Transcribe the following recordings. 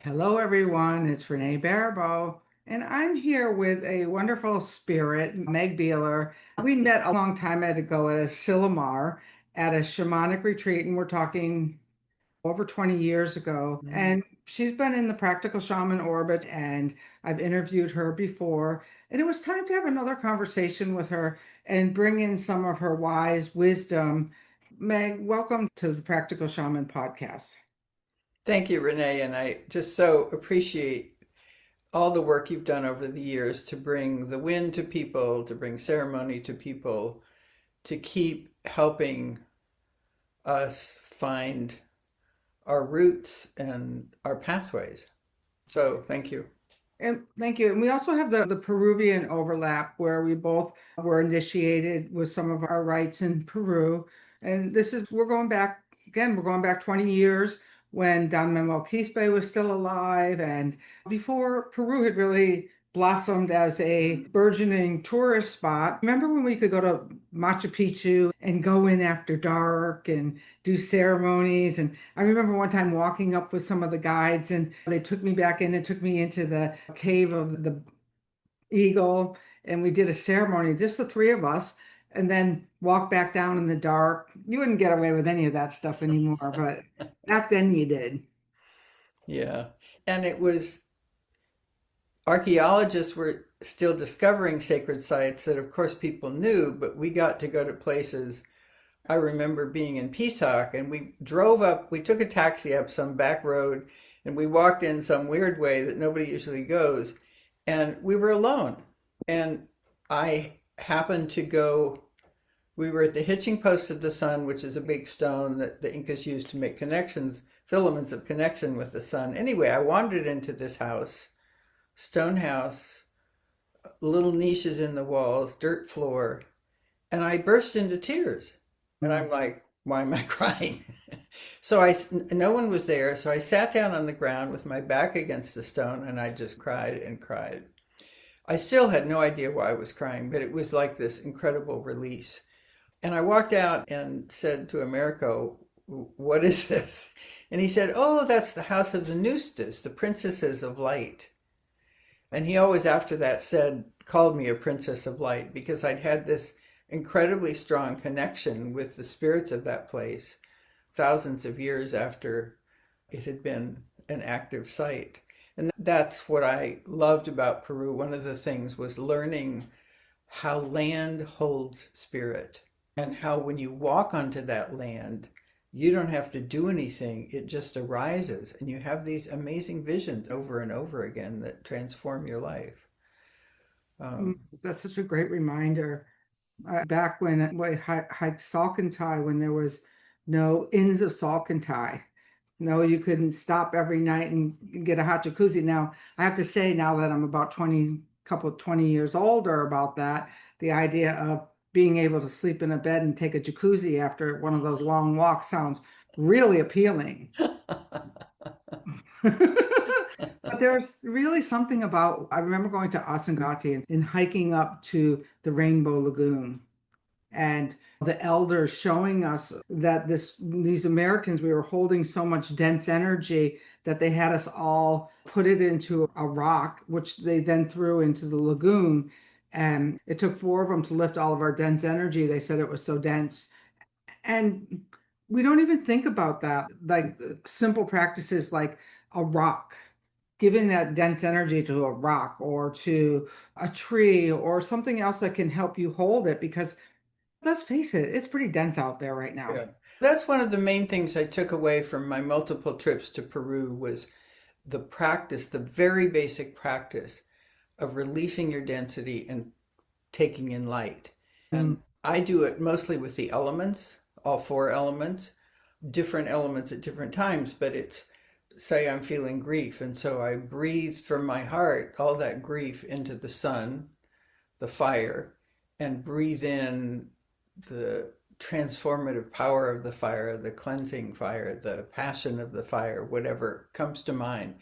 Hello, everyone. It's Renee Baribeau, and I'm here with a wonderful spirit, Meg Beeler. We met a long time ago at a Silmar at a shamanic retreat, and we're talking over 20 years ago. Mm. And she's been in the practical shaman orbit, and I've interviewed her before. And it was time to have another conversation with her and bring in some of her wise wisdom. Meg, welcome to the Practical Shaman Podcast. Thank you, Renee, and I just so appreciate all the work you've done over the years to bring the wind to people, to bring ceremony to people, to keep helping us find our roots and our pathways. So thank you. And thank you. And we also have the Peruvian overlap where we both were initiated with some of our rites in Peru. And we're going back, again, we're going back 20 years when Don Manuel Quispe was still alive and before Peru had really blossomed as a burgeoning tourist spot. Remember when we could go to Machu Picchu and go in after dark and do ceremonies? And I remember one time walking up with some of the guides and they took me back in and took me into the cave of the eagle and we did a ceremony, just the three of us, and then walked back down in the dark. You wouldn't get away with any of that stuff anymore, but back then you did. Yeah. And it was archaeologists were still discovering sacred sites that, of course, people knew, but we got to go to places. I remember being in Pisac and we drove up, we took a taxi up some back road and we walked in some weird way that nobody usually goes. And we were alone. And I happened to go, we were at the hitching post of the sun, which is a big stone that the Incas used to make connections, filaments of connection with the sun. Anyway, I wandered into this house, stone house, little niches in the walls, dirt floor, and I burst into tears. And I'm like, why am I crying? No one was there. So I sat down on the ground with my back against the stone and I just cried and cried. I still had no idea why I was crying, but it was like this incredible release. And I walked out and said to Americo, what is this? And he said, oh, that's the house of the Nustas, the princesses of light. And he always after that called me a princess of light because I'd had this incredibly strong connection with the spirits of that place thousands of years after it had been an active site. And that's what I loved about Peru. One of the things was learning how land holds spirit and how when you walk onto that land, you don't have to do anything. It just arises and you have these amazing visions over and over again that transform your life. Mm, Um, That's such a great reminder. Back when I hiked Salcantay, when there was no inns of Salcantay. No, you couldn't stop every night and get a hot jacuzzi. Now, I have to say, now that I'm about 20 years older about that, the idea of being able to sleep in a bed and take a jacuzzi after one of those long walks sounds really appealing. But there's really something about, I remember going to Asangati and hiking up to the Rainbow Lagoon and the elders showing us that these Americans, we were holding so much dense energy that they had us all put it into a rock, which they then threw into the lagoon. And it took four of them to lift all of our dense energy. They said it was so dense. And we don't even think about that, like simple practices like a rock, giving that dense energy to a rock or to a tree or something else that can help you hold it because let's face it, it's pretty dense out there right now. yeah. That's one of the main things I took away from my multiple trips to Peru was the practice, the very basic practice of releasing your density and taking in light. Mm, And I do it mostly with the elements, all four elements, different elements at different times, but it's say I'm feeling grief. And so I breathe from my heart all that grief into the sun, the fire, and breathe in the transformative power of the fire, the cleansing fire, the passion of the fire, whatever comes to mind.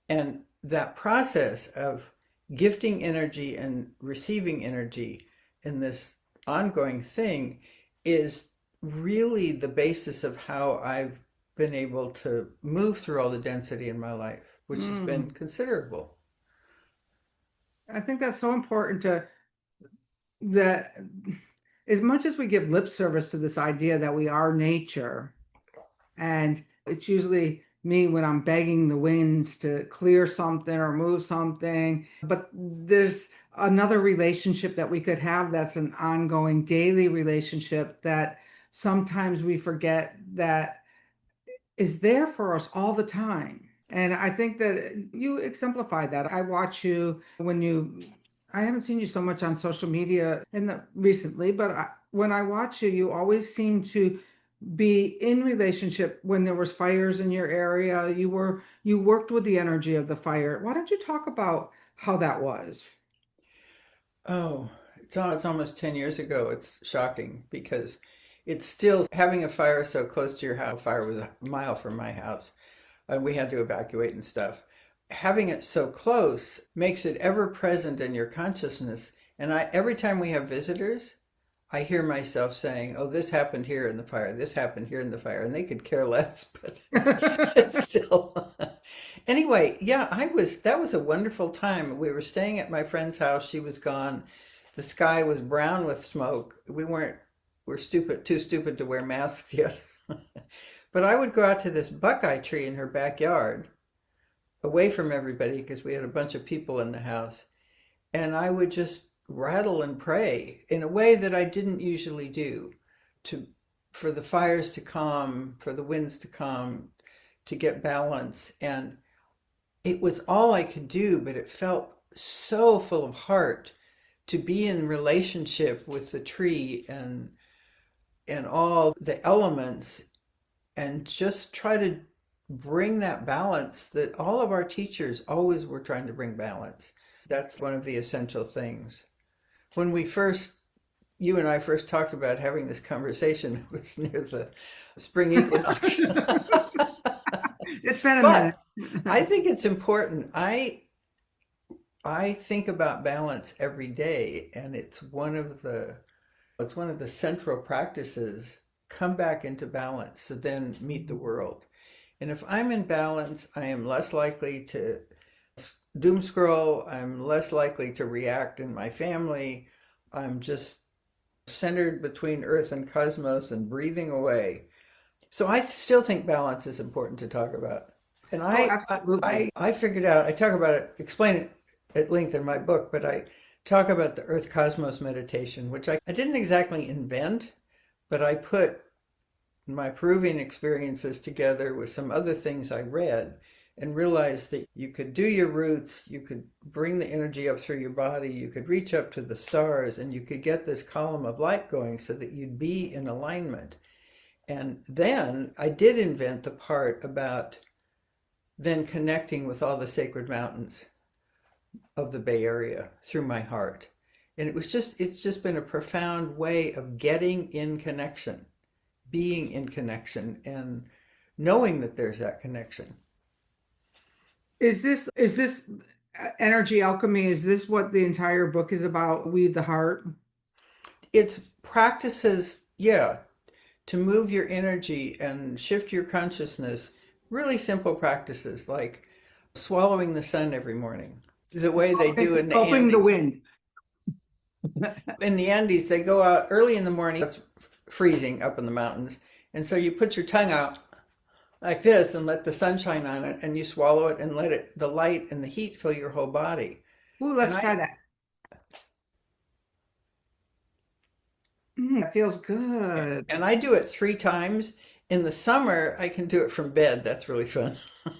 And that process of gifting energy and receiving energy in this ongoing thing is really the basis of how I've been able to move through all the density in my life. which has Mm. been considerable. I think that's so important to that as much as we give lip service to this idea that we are nature, and it's usually me when I'm begging the winds to clear something or move something, but there's another relationship that we could have that's an ongoing daily relationship that sometimes we forget that is there for us all the time. And I think that you exemplify that. I watch you when I haven't seen you so much on social media recently, but when I watch you, you always seem to be in relationship when there was fires in your area. You worked with the energy of the fire. Why don't you talk about how that was? Oh, it's almost 10 years ago. It's shocking because it's still having a fire so close to your house. Fire was a mile from my house, and we had to evacuate and stuff. Having it so close makes it ever present in your consciousness. And every time we have visitors, I hear myself saying, "Oh, this happened here in the fire. This happened here in the fire," and they could care less, but it's still. Anyway, yeah, that was a wonderful time. We were staying at my friend's house. She was gone. The sky was brown with smoke. We're too stupid to wear masks yet. But I would go out to this buckeye tree in her backyard, away from everybody because we had a bunch of people in the house, and I would just rattle and pray in a way that I didn't usually do to for the fires to calm, for the winds to calm, to get balance. And it was all I could do, but it felt so full of heart to be in relationship with the tree and all the elements and just try to bring that balance that all of our teachers always were trying to bring balance. That's one of the essential things. When you and I first talked about having this conversation, it was near the spring equinox. It's been a minute. But I think it's important. I think about balance every day, and it's one of the central practices. Come back into balance, so then meet the world. And if I'm in balance, I am less likely to doom scroll. I'm less likely to react in my family. I'm just centered between earth and cosmos and breathing away. So I still think balance is important to talk about. And Oh, absolutely. I figured out, I talk about it, explain it at length in my book, but I talk about the earth cosmos meditation, which I didn't exactly invent, but I put my Peruvian experiences together with some other things I read and realized that you could do your roots, you could bring the energy up through your body, you could reach up to the stars, and you could get this column of light going so that you'd be in alignment. And then I did invent the part about then connecting with all the sacred mountains of the Bay Area through my heart. And it's just been a profound way of getting in connection, being in connection, and knowing that there's that connection. Is this energy alchemy? Is this what the entire book is about? Weave the heart. It's practices, yeah, to move your energy and shift your consciousness. Really simple practices like swallowing the sun every morning, the way they do in the Opening the Andes. wind. In the Andes, they go out early in the morning. It's freezing up in the mountains. And so you put your tongue out like this and let the sun shine on it, and you swallow it and let the light and the heat fill your whole body. Ooh, And let's try that. It feels good. I do it 3 times. In the summer, I can do it from bed. That's really fun. Oh,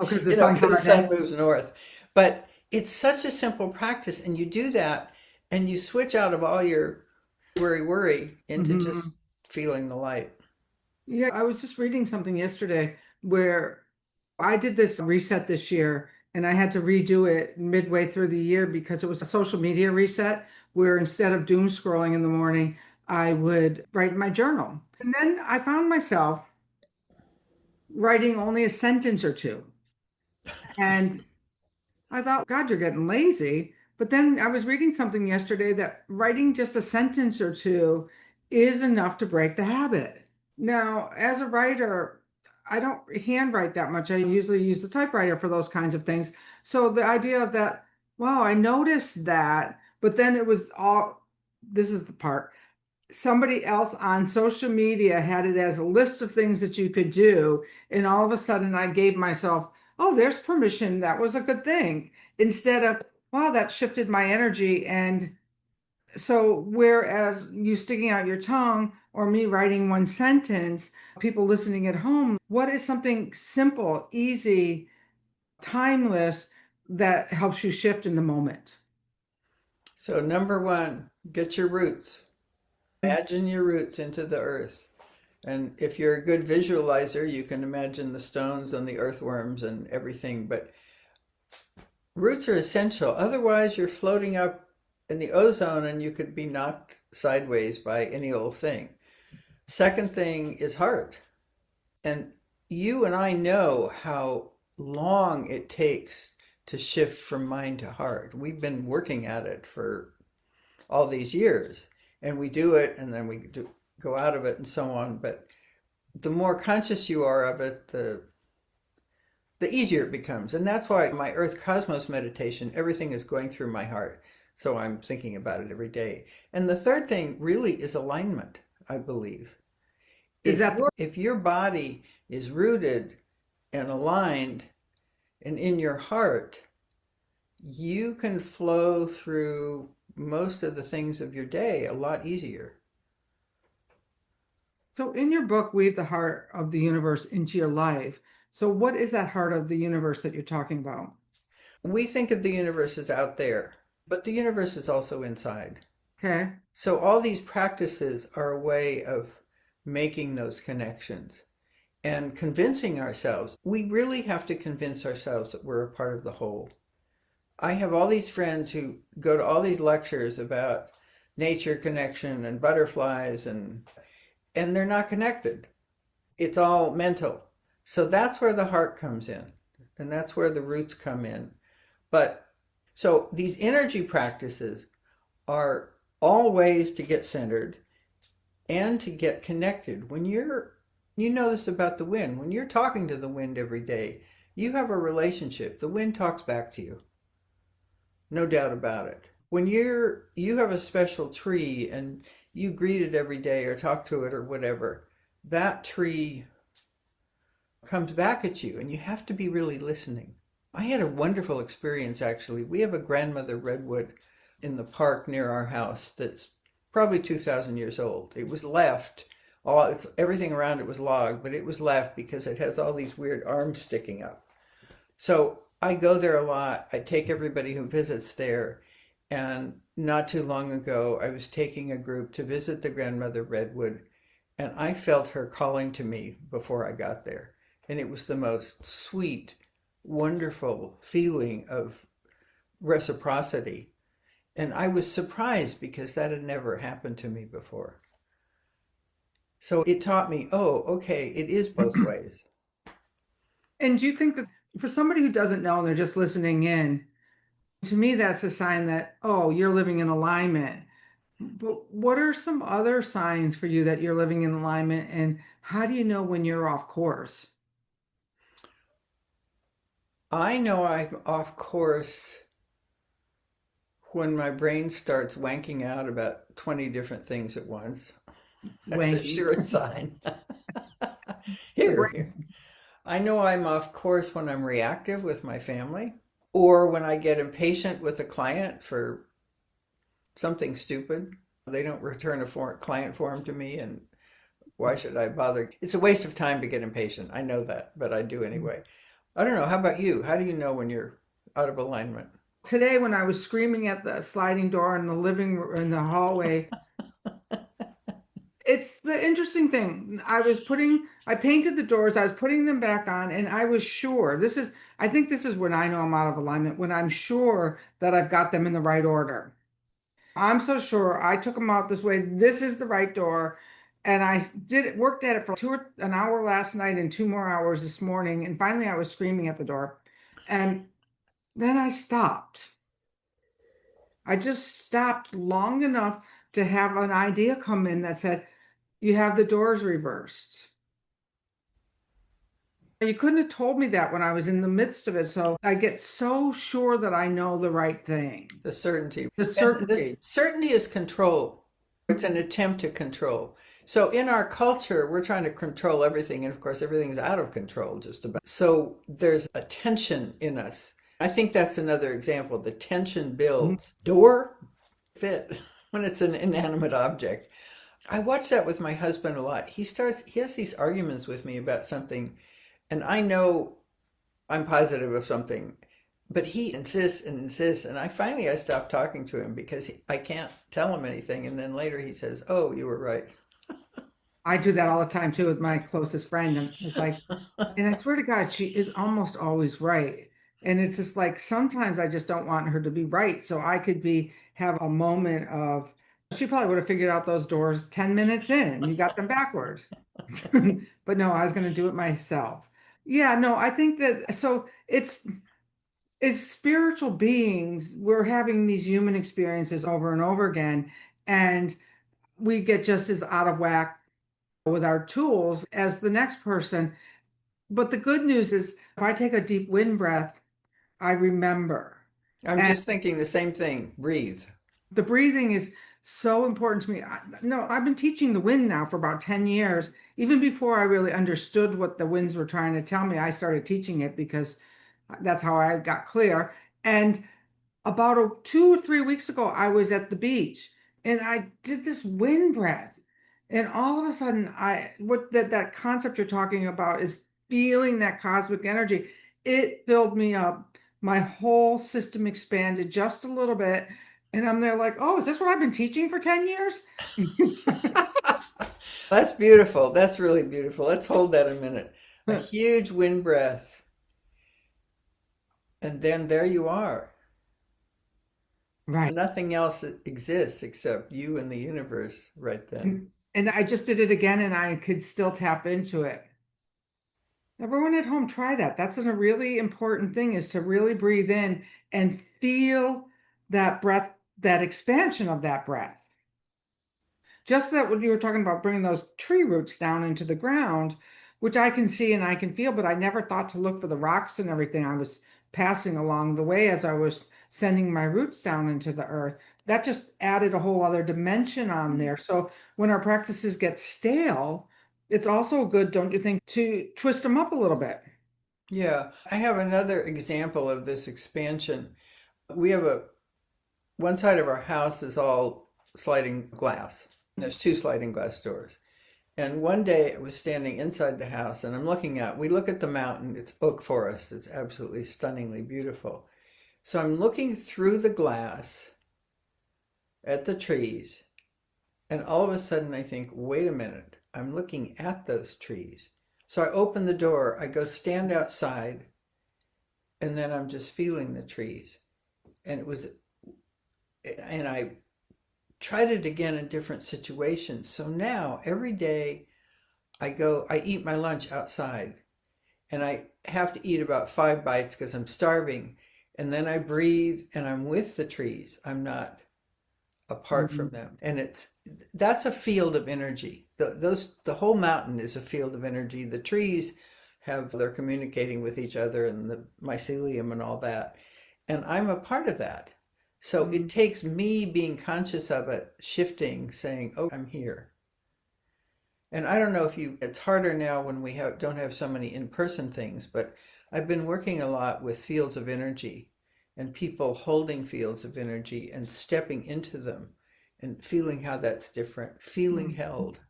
because the You know, sun's because the coming sun in. moves north. But it's such a simple practice, and you do that, and you switch out of all your worry into just Mhm. feeling the light. Yeah, I was just reading something yesterday where I did this reset this year and I had to redo it midway through the year because it was a social media reset where instead of doom scrolling in the morning, I would write in my journal. And then I found myself writing only a sentence or two. And I thought, God, you're getting lazy. But then I was reading something yesterday that writing just a sentence or two is enough to break the habit. Now, as a writer, I don't handwrite that much. I usually use the typewriter for those kinds of things. So the idea of that, wow, I noticed that, but then it was all, this is the part. Somebody else on social media had it as a list of things that you could do. And all of a sudden I gave myself, oh, there's permission. That was a good thing. Instead of, wow, that shifted my energy. And so, whereas you sticking out your tongue or me writing one sentence, people listening at home, what is something simple, easy, timeless that helps you shift in the moment? So, number one, get your roots. Imagine your roots into the earth. And if you're a good visualizer, you can imagine the stones and the earthworms and everything. But roots are essential. Otherwise, you're floating up in the ozone and you could be knocked sideways by any old thing. Second thing is heart. And you and I know how long it takes to shift from mind to heart. We've been working at it for all these years, and we do it and then go out of it and so on. But the more conscious you are of it, the easier it becomes. And that's why my Earth Cosmos meditation, everything is going through my heart. So I'm thinking about it every day. And the third thing really is alignment, I believe. Is that If your body is rooted and aligned and in your heart, you can flow through most of the things of your day a lot easier. so? In your book, Weave the Heart of the Universe into Your Life. So, what is that heart of the universe that you're talking about? We think of the universe as out there, but the universe is also inside. Okay. So all these practices are a way of making those connections and convincing ourselves. We really have to convince ourselves that we're a part of the whole. I have all these friends who go to all these lectures about nature connection and butterflies and they're not connected. It's all mental. So that's where the heart comes in, and that's where the roots come in. But so these energy practices are all ways to get centered and to get connected. You know this about the wind. When you're talking to the wind every day, you have a relationship. The wind talks back to you. No doubt about it. When you have a special tree and you greet it every day or talk to it or whatever, that tree comes back at you and you have to be really listening. I had a wonderful experience actually. We have a grandmother redwood in the park near our house that's probably 2,000 years old. It was left, everything around it was logged, but it was left because it has all these weird arms sticking up. So I go there a lot. I take everybody who visits there. And not too long ago, I was taking a group to visit the grandmother redwood, and I felt her calling to me before I got there. And it was the most sweet, wonderful feeling of reciprocity. And I was surprised because that had never happened to me before. So it taught me, oh, okay, it is both ways. And do you think that for somebody who doesn't know and they're just listening in, to me, that's a sign that, oh, you're living in alignment. But what are some other signs for you that you're living in alignment? And how do you know when you're off course? I know I'm off course when my brain starts wanking out about 20 different things at once. That's a Wanky. sure sign. The Here, brain. here. I know I'm off course when I'm reactive with my family or when I get impatient with a client for something stupid. They don't return a client form to me, and why should I bother? It's a waste of time to get impatient. I know that, but I do anyway. I don't know. How about you? How do you know when you're out of alignment? Today, when I was screaming at the sliding door in the living room, in the hallway, it's the interesting thing. I painted the doors, I was putting them back on, and I was sure I think this is when I know I'm out of alignment, when I'm sure that I've got them in the right order. I'm so sure I took them out this way. This is the right door. And I worked at it for an hour last night and 2 more hours this morning. And finally I was screaming at the door. And then I stopped. I just stopped long enough to have an idea come in that said, you have the doors reversed. You couldn't have told me that when I was in the midst of it. So I get so sure that I know the right thing. The certainty. The And this certainty. certainty is control. It's an attempt to control. So in our culture, we're trying to control everything. And of course, everything's out of control just about. So there's a tension in us. I think that's another example. The tension Mhm. builds. Door fit when it's an inanimate object. I watch that with my husband a lot. He has these arguments with me about something, and I know I'm positive of something, but he insists and insists, and I stopped talking to him because I can't tell him anything, and then later he says, "Oh, you were right." I do that all the time too with my closest friend. And it's like, and I swear to God, she is almost always right. And it's just like sometimes I just don't want her to be right. So I could have a moment of, she probably would have figured out those doors 10 minutes in. You got them backwards. But no, I was going to do it myself. Yeah, no, I think that so it's spiritual beings. We're having these human experiences over and over again, and we get just as out of whack with our tools as the next person. But the good news is if I take a deep wind breath, I remember. I'm And just thinking the same thing. Breathe. the breathing is so important to me. No, I've been teaching the wind now for about 10 years. Even before I really understood what the winds were trying to tell me, I started teaching it because that's how I got clear. And about 2 or 3 weeks ago, I was at the beach and I did this wind breath. And all of a sudden, what that concept you're talking about is feeling that cosmic energy. It filled me up. My whole system expanded just a little bit. And I'm there like, oh, is this what I've been teaching for 10 years? That's beautiful. That's really beautiful. Let's hold that a minute. A huge wind breath, and then there you are. Right. Nothing else exists except you and the universe right then. And I just did it again and I could still tap into it. Everyone at home, try that. That's a really important thing is to really breathe in and feel that breath, that expansion of that breath. Just that when you were talking about bringing those tree roots down into the ground, which I can see and I can feel, but I never thought to look for the rocks and everything I was passing along the way as I was sending my roots down into the earth. That just added a whole other dimension on there. So when our practices get stale, it's also good, don't you think, to twist them up a little bit? Yeah, I have another example of this expansion. We have one side of our house is all sliding glass. There's two sliding glass doors. And one day I was standing inside the house and we look at the mountain, it's oak forest, it's absolutely stunningly beautiful. So I'm looking through the glass at the trees, and all of a sudden I think, wait a minute, I'm looking at those trees. So I open the door, I go stand outside, and then I'm just feeling the trees. And I tried it again in different situations. So now every day I eat my lunch outside, and I have to eat about 5 bites because I'm starving. And then I breathe and I'm with the trees. I'm not apart from Mhm. them. And that's a field of energy. The whole mountain is a field of energy. The trees they're communicating with each other and the mycelium and all that. And I'm a part of that. So it Mhm. takes me being conscious of it, shifting, saying, "Oh, I'm here." And I don't know it's harder now when don't have so many in-person things, but I've been working a lot with fields of energy and people holding fields of energy and stepping into them and feeling how that's different, feeling Mhm. held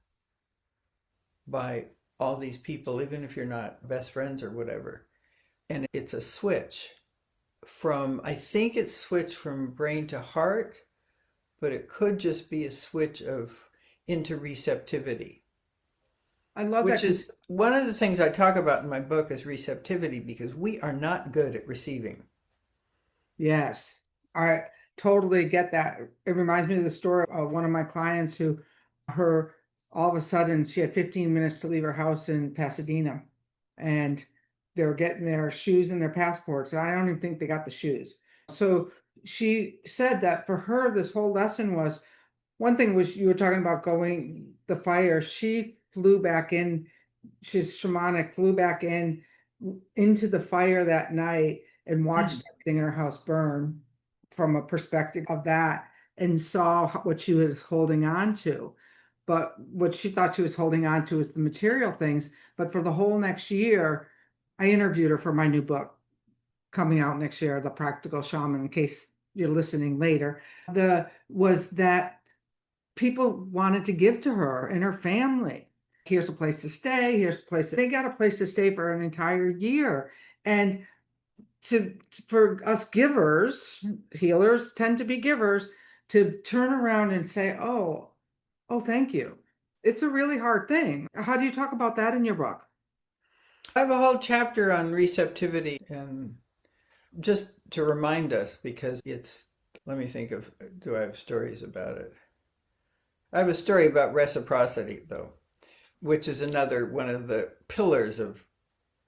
by all these people, even if you're not best friends or whatever. And it's a switch I think it's switched from brain to heart, but it could just be a switch into receptivity. I love that Which because is one of the things I talk about in my book is receptivity because we are not good at receiving. yes, I totally get that. It reminds me of the story of one of my clients who her all of a sudden she had 15 minutes to leave her house in Pasadena and they were getting their shoes and their passports. And I don't even think they got the shoes. So she said that for her, this whole lesson was one thing was you were talking about going the fire. She flew back in, she's shamanic, flew back in into the fire that night and watched everything in her house burn from a perspective of that and saw what she was holding on to. But what she thought she was holding on to was the material things. But for the whole next year, I interviewed her for my new book coming out next year, The Practical Shaman, in case you're listening later. Was that people wanted to give to her and her family. Here's a place to stay. Here's a place. They got a place to stay for an entire year. And for us givers, healers tend to be givers, to turn around and say, oh, thank you. It's a really hard thing. How do you talk about that in your book? I have a whole chapter on receptivity, and just to remind us, because let me think of, do I have stories about it? I have a story about reciprocity, though, which is another one of the pillars of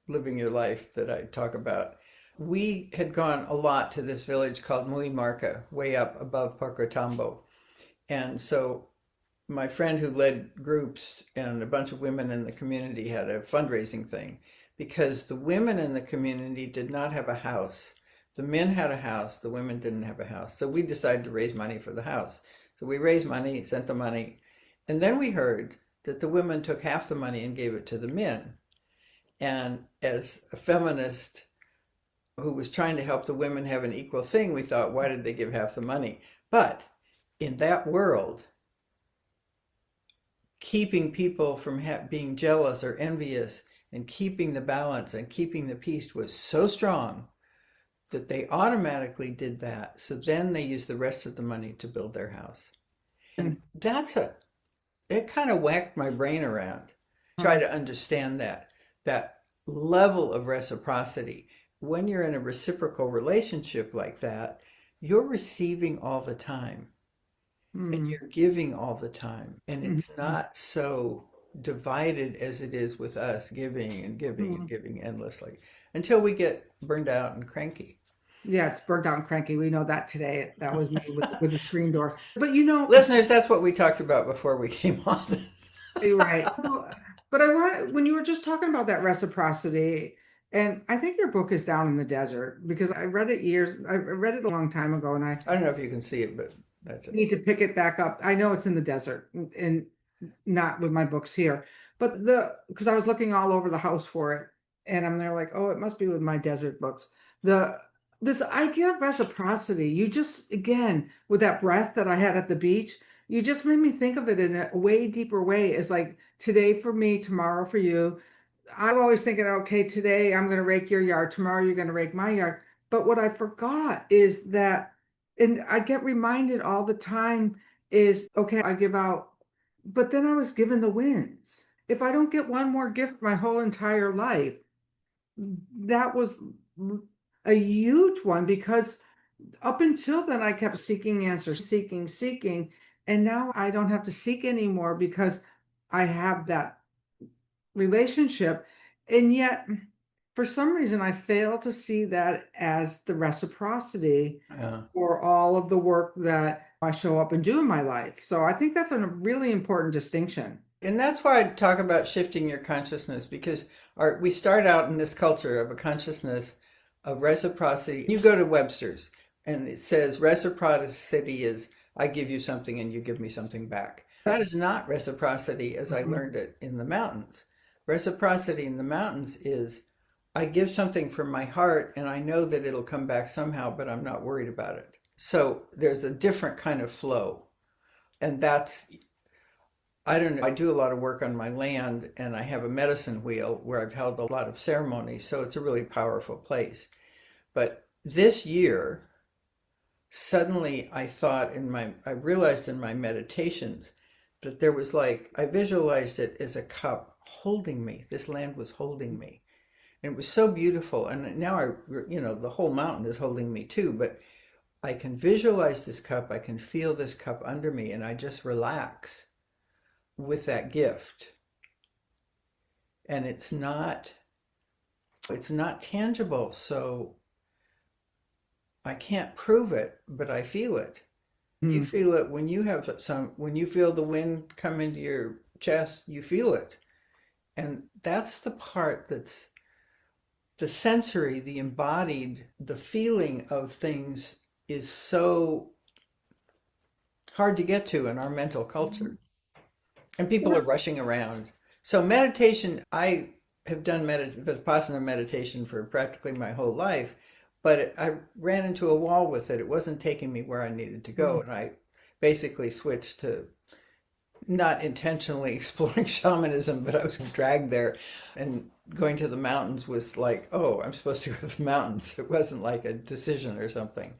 living your life that I talk about. We had gone a lot to this village called Muimarca, way up above Pakratambo. And so my friend who led groups and a bunch of women in the community had a fundraising thing because the women in the community did not have a house. The men had a house, the women didn't have a house. So we decided to raise money for the house. So we raised money, sent the money, and then we heard that the women took half the money and gave it to the men. And as a feminist who was trying to help the women have an equal thing, we thought, why did they give half the money? But in that world, keeping people from being jealous or envious and keeping the balance and keeping the peace was so strong that they automatically did that. So then they used the rest of the money to build their house. And it kind of whacked my brain around, try to understand that level of reciprocity. When you're in a reciprocal relationship like that, you're receiving all the time and you're giving all the time. And it's not so divided as it is with us, giving and giving and giving endlessly until we get burned out and cranky. Yeah, it's burnt out and cranky. We know that today. That was me with the screen door. But listeners, that's what we talked about before we came on. you're right. But when you were just talking about that reciprocity, and I think your book is down in the desert because I read it a long time ago, and I don't know if you can see it, but that's it. Need to pick it back up. I know it's in the desert and not with my books here, but because I was looking all over the house for it, and I'm there like, oh, it must be with my desert books. This idea of reciprocity, you just, again, with that breath that I had at the beach, you just made me think of it in a way deeper way. It's like today for me, tomorrow for you. I'm always thinking, okay, today I'm going to rake your yard. Tomorrow you're going to rake my yard. But what I forgot is that, and I get reminded all the time is, okay, I give out, but then I was given the wins. If I don't get one more gift my whole entire life, that was a huge one because up until then I kept seeking answers, seeking, and now I don't have to seek anymore because I have that relationship. And yet for some reason I fail to see that as the reciprocity for all of the work that I show up and do in my life. So I think that's a really important distinction. And that's why I talk about shifting your consciousness, because we start out in this culture of a consciousness of reciprocity. You go to Webster's and it says reciprocity is I give you something and you give me something back. That is not reciprocity as I learned it in the mountains. Reciprocity in the mountains is I give something from my heart and I know that it'll come back somehow, but I'm not worried about it. So there's a different kind of flow. And that's, I don't know, I do a lot of work on my land and I have a medicine wheel where I've held a lot of ceremonies. So it's a really powerful place. But this year, suddenly I realized in my meditations that there was I visualized it as a cup holding me. This land was holding me. And it was so beautiful. And now the whole mountain is holding me too, but I can visualize this cup. I can feel this cup under me and I just relax with that gift. And it's not tangible. So I can't prove it, but I feel it. You feel it when you feel the wind come into your chest, you feel it. And that's the part that's the sensory, the embodied, the feeling of things is so hard to get to in our mental culture. And people are rushing around. So meditation, I have done Vipassana meditation for practically my whole life, but I ran into a wall with it. It wasn't taking me where I needed to go. And I basically switched to not intentionally exploring shamanism, but I was dragged there. And going to the mountains was like, oh, I'm supposed to go to the mountains. It wasn't like a decision or something.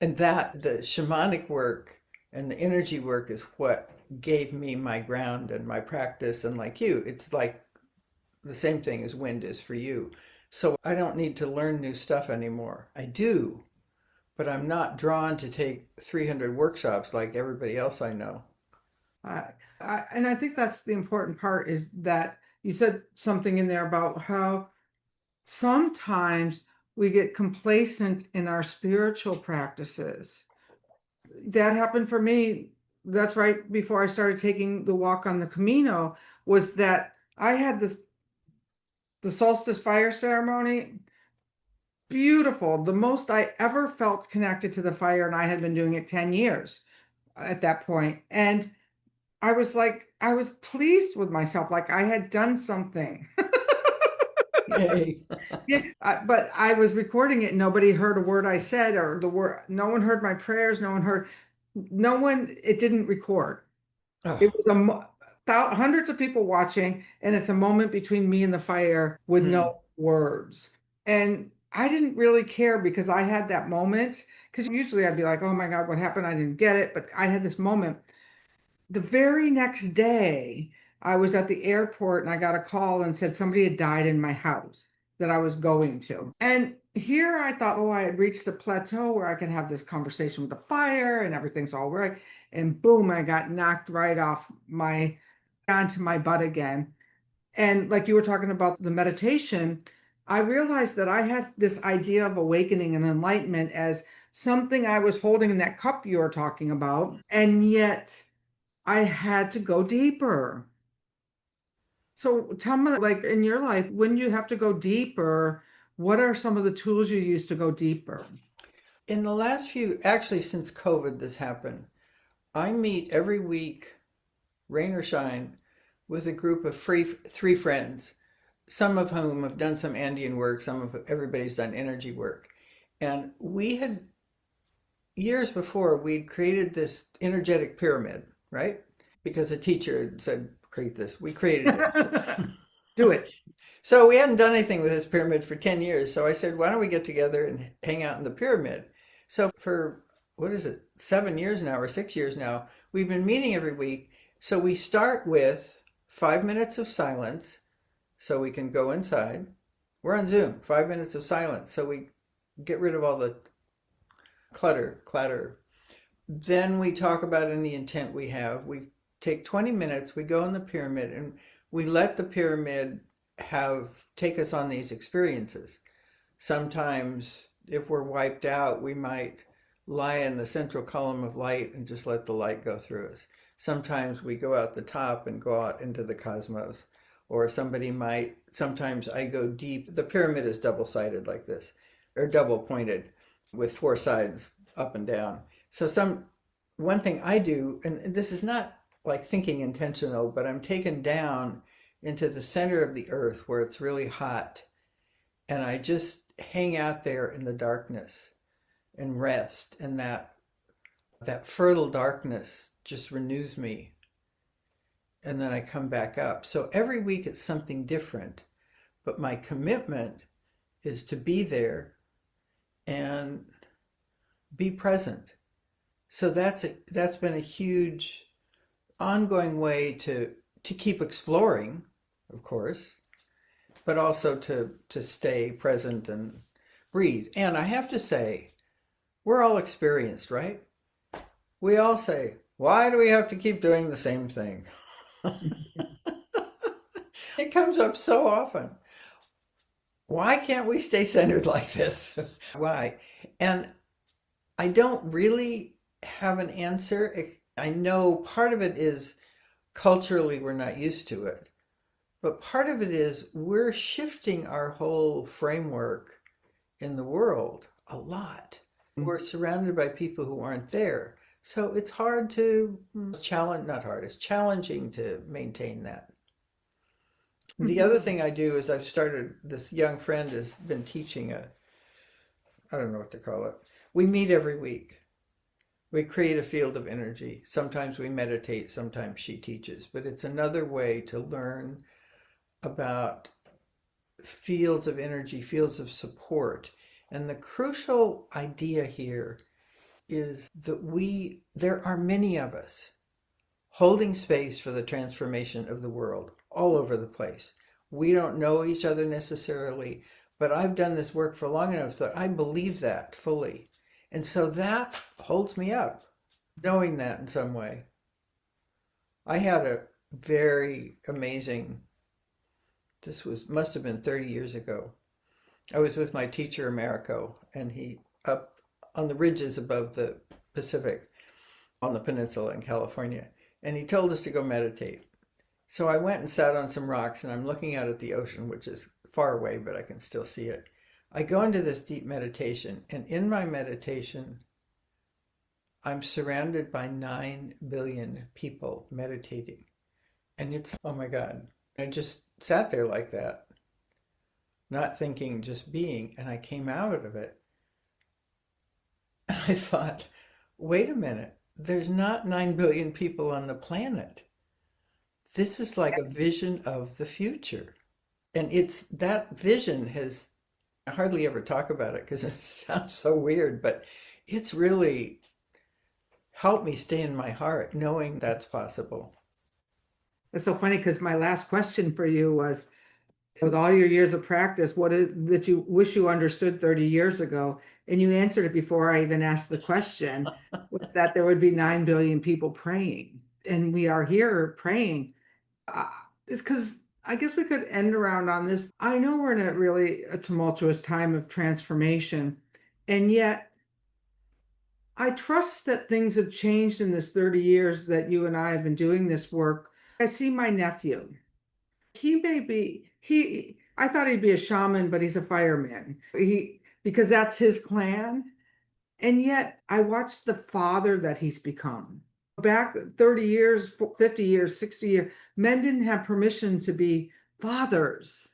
And that, the shamanic work and the energy work is what gave me my ground and my practice. And like you, it's like the same thing as wind is for you. So I don't need to learn new stuff anymore. I do, but I'm not drawn to take 300 workshops like everybody else I know. And I think that's the important part, is that you said something in there about how sometimes we get complacent in our spiritual practices. That happened for me. That's right before I started taking the walk on the Camino, was that I had the solstice fire ceremony. Beautiful. The most I ever felt connected to the fire, and I had been doing it 10 years at that point. And I was like, I was pleased with myself, like I had done something. Yay. Yeah, but I was recording it. Nobody heard a word I said, or the word. No one heard my prayers. No one heard. No one. It didn't record. It Oh. was hundreds of people watching, and it's a moment between me and the fire with Mm. no words. And I didn't really care because I had that moment. Because usually I'd be like, "Oh my God, what happened? I didn't get it." But I had this moment. The very next day, I was at the airport and I got a call and said somebody had died in my house that I was going to. And here I thought, oh, I had reached the plateau where I could have this conversation with the fire and everything's all right. And boom, I got knocked right off onto my butt again. And like you were talking about the meditation, I realized that I had this idea of awakening and enlightenment as something I was holding in that cup you were talking about. And yet, I had to go deeper. So tell me, like in your life, when you have to go deeper, what are some of the tools you use to go deeper? In the last few, actually since COVID, this happened. I meet every week, rain or shine, with a group of three friends, some of whom have done some Andean work, everybody's done energy work. And we had, years before, we'd created this energetic pyramid, right? Because a teacher had said, create this. We created it. Do it. So we hadn't done anything with this pyramid for 10 years. So I said, why don't we get together and hang out in the pyramid? So for, what is it, 7 years now or 6 years now, we've been meeting every week. So we start with 5 minutes of silence so we can go inside. We're on Zoom, 5 minutes of silence. So we get rid of all the clatter. Then we talk about any intent we have. We take 20 minutes, we go in the pyramid, and we let the pyramid take us on these experiences. Sometimes if we're wiped out, we might lie in the central column of light and just let the light go through us. Sometimes we go out the top and go out into the cosmos. Or sometimes I go deep. The pyramid is double-sided like this, or double-pointed with four sides up and down. So one thing I do, and this is not like thinking intentional, but I'm taken down into the center of the earth where it's really hot. And I just hang out there in the darkness and rest. And that fertile darkness just renews me. And then I come back up. So every week it's something different. But my commitment is to be there and be present. So that's been a huge ongoing way to keep exploring, of course, but also to stay present and breathe. And I have to say, we're all experienced, right? We all say, why do we have to keep doing the same thing? It comes up so often. Why can't we stay centered like this? Why? And I don't really have an answer. I know part of it is culturally we're not used to it. But part of it is we're shifting our whole framework in the world a lot. We're surrounded by people who aren't there. So it's hard to challenge, not hard, it's challenging to maintain that. The other thing I do is I've started, this young friend has been teaching I don't know what to call it. We meet every week. We create a field of energy. Sometimes we meditate, sometimes she teaches, but it's another way to learn about fields of energy, fields of support. And the crucial idea here is that there are many of us holding space for the transformation of the world all over the place. We don't know each other necessarily, but I've done this work for long enough that I believe that fully. And so that holds me up, knowing that in some way. I had a very amazing, must have been 30 years ago. I was with my teacher, Americo, and he up on the ridges above the Pacific on the peninsula in California. And he told us to go meditate. So I went and sat on some rocks, and I'm looking out at the ocean, which is far away, but I can still see it. I go into this deep meditation, and in my meditation, I'm surrounded by 9 billion people meditating. And it's, oh my God, I just sat there like that, not thinking, just being, and I came out of it. And I thought, wait a minute, there's not 9 billion people on the planet. This is like a vision of the future. And it's that vision I hardly ever talk about it because it sounds so weird, but it's really helped me stay in my heart knowing that's possible. It's so funny because my last question for you was, with all your years of practice, what is that you wish you understood 30 years ago? And you answered it before I even asked the question, was that there would be 9 billion people praying. And we are here praying. It's because I guess we could end around on this. I know we're in a tumultuous time of transformation, and yet I trust that things have changed in this 30 years that you and I have been doing this work. I see my nephew. I thought he'd be a shaman, but he's a fireman. Because that's his clan. And yet I watched the father that he's become. Back 30 years, 50 years, 60 years, men didn't have permission to be fathers.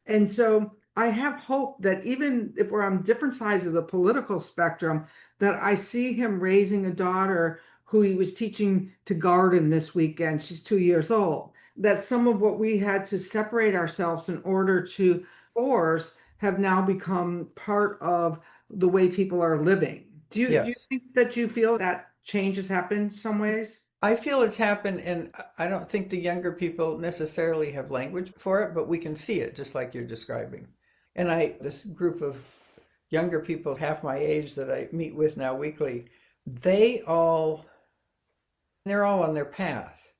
And so I have hope that even if we're on different sides of the political spectrum, that I see him raising a daughter who he was teaching to garden this weekend. She's 2 years old. That some of what we had to separate ourselves in order to force have now become part of the way people are living. Do you Yes. think that you feel that change has happened some ways? I feel it's happened, and I don't think the younger people necessarily have language for it, but we can see it just like you're describing. And this group of younger people, half my age, that I meet with now weekly, they're all on their path,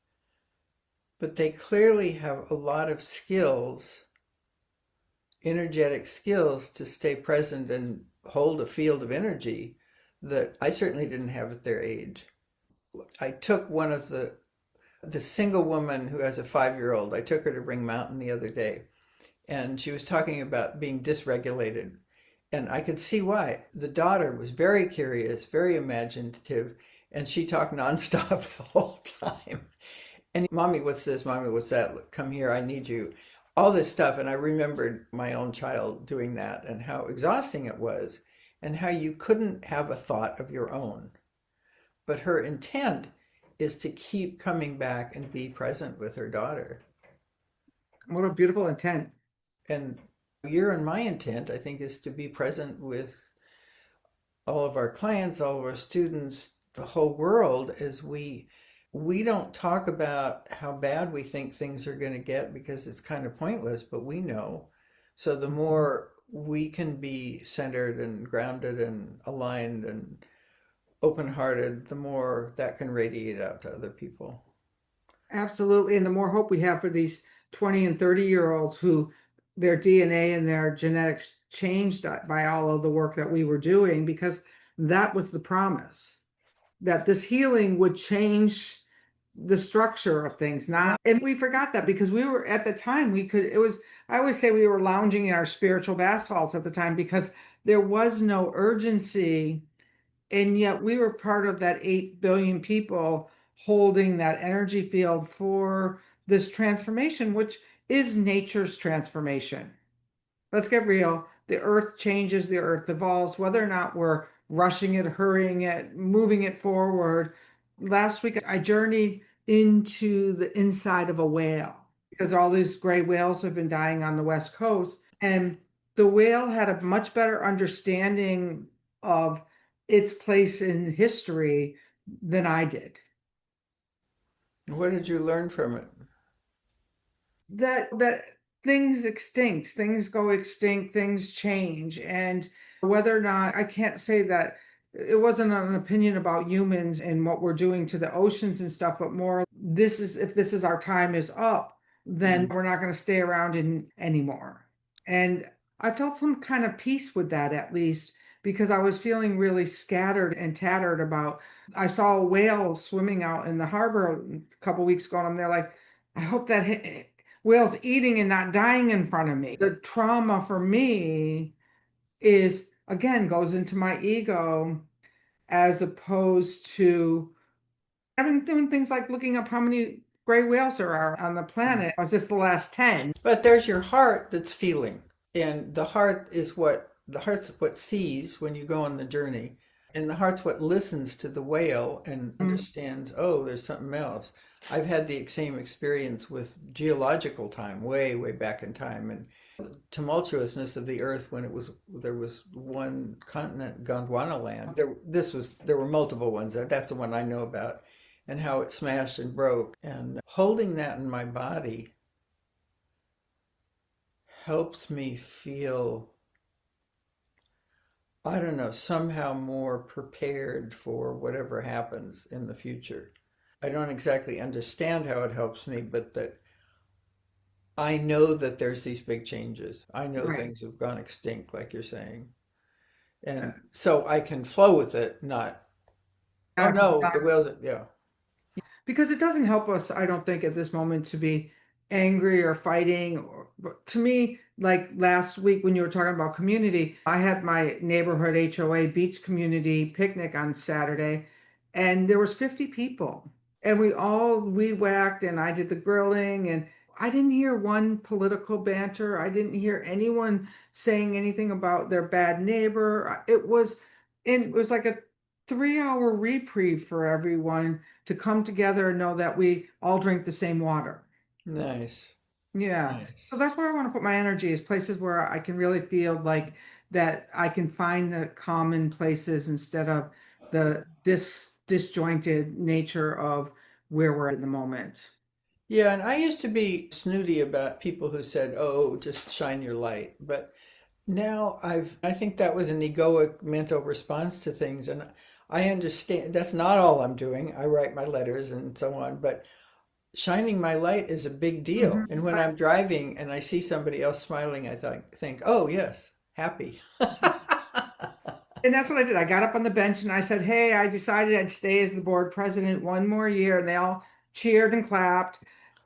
but they clearly have a lot of skills, energetic skills, to stay present and hold a field of energy that I certainly didn't have at their age. I took one of the single woman who has a 5-year-old, I took her to Ring Mountain the other day, and she was talking about being dysregulated. And I could see why. The daughter was very curious, very imaginative, and she talked nonstop the whole time. And mommy, what's this? Mommy, what's that? Come here, I need you. All this stuff. And I remembered my own child doing that and how exhausting it was and how you couldn't have a thought of your own. But her intent is to keep coming back and be present with her daughter. What a beautiful intent. And your and my intent, I think, is to be present with all of our clients, all of our students, the whole world, as we don't talk about how bad we think things are going to get because it's kind of pointless, but we know. So the more we can be centered and grounded and aligned and open-hearted, the more that can radiate out to other people. Absolutely. And the more hope we have for these 20 and 30-year-olds who their DNA and their genetics changed by all of the work that we were doing, because that was the promise, that this healing would change the structure of things, not, and we forgot that because we were at the time, I always say we were lounging in our spiritual bath salts at the time because there was no urgency. And yet we were part of that 8 billion people holding that energy field for this transformation, which is nature's transformation. Let's get real. The earth changes, the earth evolves, whether or not we're rushing it, hurrying it, moving it forward. Last week, I journeyed into the inside of a whale because all these gray whales have been dying on the West Coast. And the whale had a much better understanding of its place in history than I did. What did you learn from it? That things extinct, things go extinct, things change, and whether or not, I can't say that it wasn't an opinion about humans and what we're doing to the oceans and stuff, but more this is, if this is our time is up, then we're not going to stay around anymore. And I felt some kind of peace with that, at least because I was feeling really scattered and tattered about, I saw a whale swimming out in the harbor a couple weeks ago, and I'm there like, I hope that whale's eating and not dying in front of me. The trauma for me is, again, goes into my ego as opposed to having doing things like looking up how many gray whales there are on the planet. Or is this the last 10? But there's your heart that's feeling. And the heart's what sees when you go on the journey. And the heart's what listens to the whale and understands, oh, there's something else. I've had the same experience with geological time, way, way back in time, and the tumultuousness of the earth when there was one continent, Gondwana land. There were multiple ones. That's the one I know about, and how it smashed and broke. And holding that in my body helps me feel, I don't know, somehow more prepared for whatever happens in the future. I don't exactly understand how it helps me, but that I know that there's these big changes. I know Right. things have gone extinct, like you're saying. And so I can flow with it, not, oh no, the whales, yeah. Because it doesn't help us, I don't think, at this moment to be angry or fighting. But to me, like last week when you were talking about community, I had my neighborhood HOA beach community picnic on Saturday, and there was 50 people, and we all we whacked, and I did the grilling, and I didn't hear one political banter. I didn't hear anyone saying anything about their bad neighbor. It was like a 3-hour reprieve for everyone to come together and know that we all drink the same water. Nice, Yeah. So nice. that's where I want to put my energy is places where I can really feel like that I can find the common places instead of the disjointed nature of where we're at in the moment. Yeah, and I used to be snooty about people who said, "Oh, just shine your light." But now I think that was an egoic mental response to things, and I understand that's not all I'm doing. I write my letters and so on, but shining my light is a big deal. And Mhm. when I'm driving and I see somebody else smiling, I think, "Oh, yes, happy." And that's what I did. I got up on the bench and I said, "Hey, I decided I'd stay as the board president one more year." And they all cheered and clapped.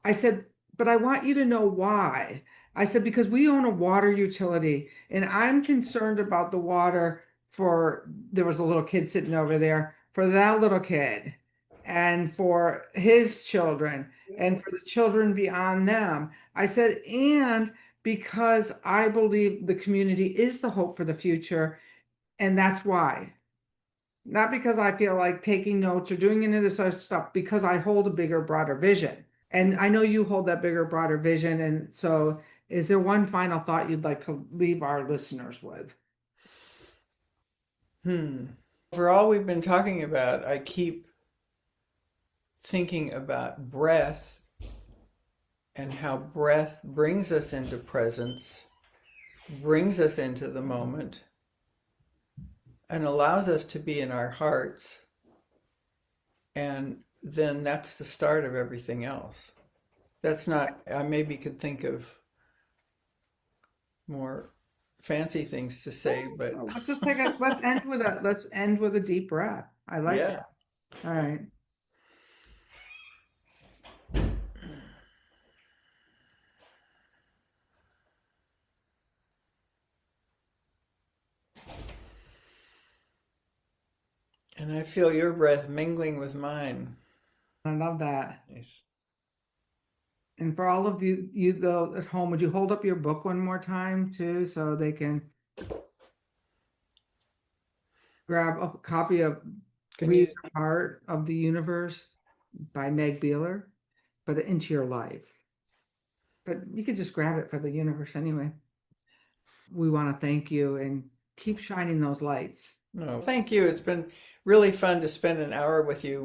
I said, "But I want you to know why." I said, "Because we own a water utility and I'm concerned about the water for," there was a little kid sitting over there, "for that little kid and for his children and for the children beyond them." I said, "And because I believe the community is the hope for the future. And that's why. Not because I feel like taking notes or doing any of this other stuff, because I hold a bigger, broader vision. And I know you hold that bigger, broader vision. And so, is there one final thought you'd like to leave our listeners with?" Hmm. For all we've been talking about, I keep thinking about breath and how breath brings us into presence, brings us into the moment, and allows us to be in our hearts. And then that's the start of everything else. That's not, I maybe could think of more fancy things to say, but Well, let's end with a deep breath. I like yeah. that. All right. And I feel your breath mingling with mine. I love that. Nice. And for all of you though at home, would you hold up your book one more time too, so they can grab a copy of Can Read you? the Heart of the Universe by Meg Beeler, but into your life. But you could just grab it for the universe anyway. We want to thank you and keep shining those lights. No, thank you. It's been really fun to spend an hour with you.